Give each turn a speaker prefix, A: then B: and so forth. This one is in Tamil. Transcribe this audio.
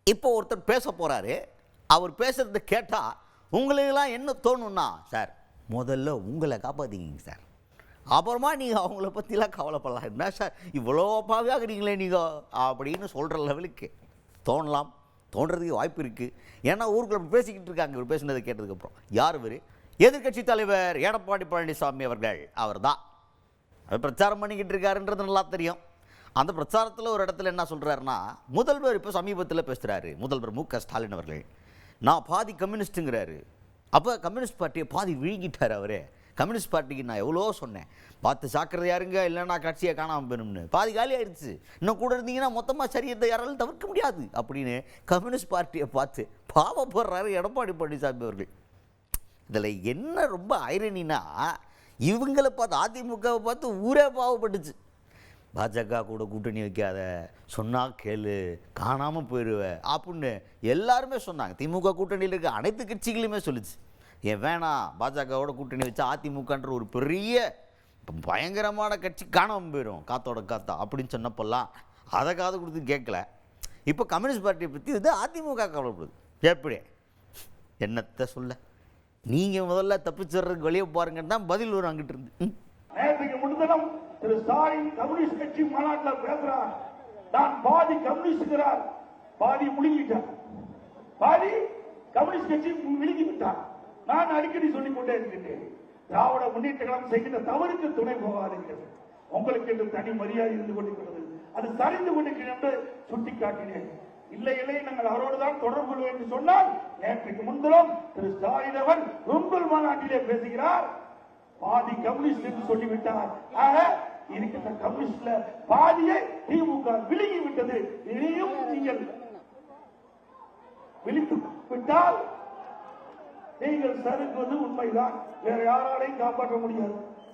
A: இப்போ ஒருத்தர் பேச போகிறாரு, அவர் பேசுகிறத கேட்டால் உங்களுக்கெல்லாம் என்ன தோணுன்னா, சார் முதல்ல உங்களை காப்பாற்றிக்கிங்க சார், அப்புறமா நீங்கள் அவங்கள பற்றிலாம் கவலைப்படலாம். என்ன சார் இவ்வளோ பாவியாகிறீங்களே நீங்கள் அப்படின்னு சொல்கிற லெவலுக்கு தோணலாம், தோன்றதுக்கு வாய்ப்பு இருக்குது. ஏன்னா ஊருக்குள்ள பேசிக்கிட்டு இருக்காங்க இவர் பேசுனதை கேட்டதுக்கப்புறம். யார் இவர்? எதிர்க்கட்சி தலைவர் எடப்பாடி பழனிசாமி அவர்கள். அவர் தான் அவர் பிரச்சாரம் பண்ணிக்கிட்டு இருக்காருன்றது நல்லா தெரியும். அந்த பிரச்சாரத்தில் ஒரு இடத்துல என்ன சொல்கிறாருன்னா, முதல்வர் இப்போ சமீபத்தில் பேசுகிறாரு, முதல்வர் மு க ஸ்டாலின் அவர்கள். நான் பாதி கம்யூனிஸ்ட்டுங்கிறாரு. அப்போ கம்யூனிஸ்ட் பார்ட்டியை பாதி விழுங்கிட்டார் அவர். கம்யூனிஸ்ட் பார்ட்டிக்கு நான் எவ்வளோ சொன்னேன், பார்த்து சாக்கிறதா இருங்க, இல்லைன்னா கட்சியை காணாமல் போயிடும்னு. பாதி காலி ஆயிடுச்சு, இன்னும் கூட இருந்தீங்கன்னா மொத்தமாக சரியத்தை யாராலும் தவிர்க்க முடியாது அப்படின்னு கம்யூனிஸ்ட் பார்ட்டியை பார்த்து பாவப்படுறாரு எடப்பாடி பழனிசாமி அவர்கள். இதில் என்ன ரொம்ப ஐரனினா, இவங்களை பார்த்து அதிமுகவை பார்த்து ஊரே பாவப்பட்டுச்சு. பாஜக கூட கூட்டணி வைக்காத, சொன்னால் கேளு, காணாமல் போயிடுவேன் அப்படின்னு எல்லாருமே சொன்னாங்க. திமுக கூட்டணியில் இருக்க அனைத்து கட்சிகளுமே சொல்லிச்சு, ஏன் வேணாம் பாஜகவோட கூட்டணி வச்சா அதிமுகன்ற ஒரு பெரிய பயங்கரமான கட்சி காணாமல் போயிடும் காத்தோட காத்தா அப்படின்னு சொன்னப்பெல்லாம் அதை காது கொடுத்து கேட்கல. இப்போ கம்யூனிஸ்ட் பார்ட்டியை பற்றி இது அதிமுக கவலைப்படுது. எப்படி என்னத்தை சொல்ல, நீங்கள் முதல்ல தப்பிச்சிடுறதுக்கு வெளியே பாருங்கன்னு தான் பதில் வரும் அங்கிட்டு இருந்து.
B: நேற்றுக்கு முன்தினம் திரு ஸ்டாலின் கம்யூனிஸ்ட் கட்சி மாநாட்டில் பேசுறார். நான் பாதி கம்யூனிஸ்டுகிறார், பாதி முழுங்கிட்டார், பாதி கம்யூனிஸ்ட் கட்சி விழுங்கி விட்டார். நான் அடிக்கடி சொல்லிக் கொண்டே இருக்கின்றேன், திராவிட முன்னேற்ற கழகம் செய்கின்ற தவறுக்கு துணை போகாதீர்கள். உங்களுக்கு என்று தனி மரியாதை இருந்து கொண்டிருக்கிறது, அது சரிந்து கொண்டிருக்கிறது என்று சுட்டிக்காட்டினேன். இல்லை இல்லை, நாங்கள் அவரோடு தான் தொடர்பு கொள்வோம் என்று சொன்னால், நேற்றுக்கு முன்தினம் திரு ஸ்டாலின் அவர் ரும்பல் மாநாட்டிலே பேசுகிறார், பாதி கம்யூனிஸ்ட் என்று சொல்லிவிட்டார். ஆக இருக்கின்ற கம்யூனிஸ்ட்ல பாதியை திமுக விழுங்கி விட்டது. இனியும் நீங்கள் விழித்து விட்டால் நீங்கள் சறுக்குவது உண்மைதான், வேற யாராலையும் காப்பாற்ற முடியாது.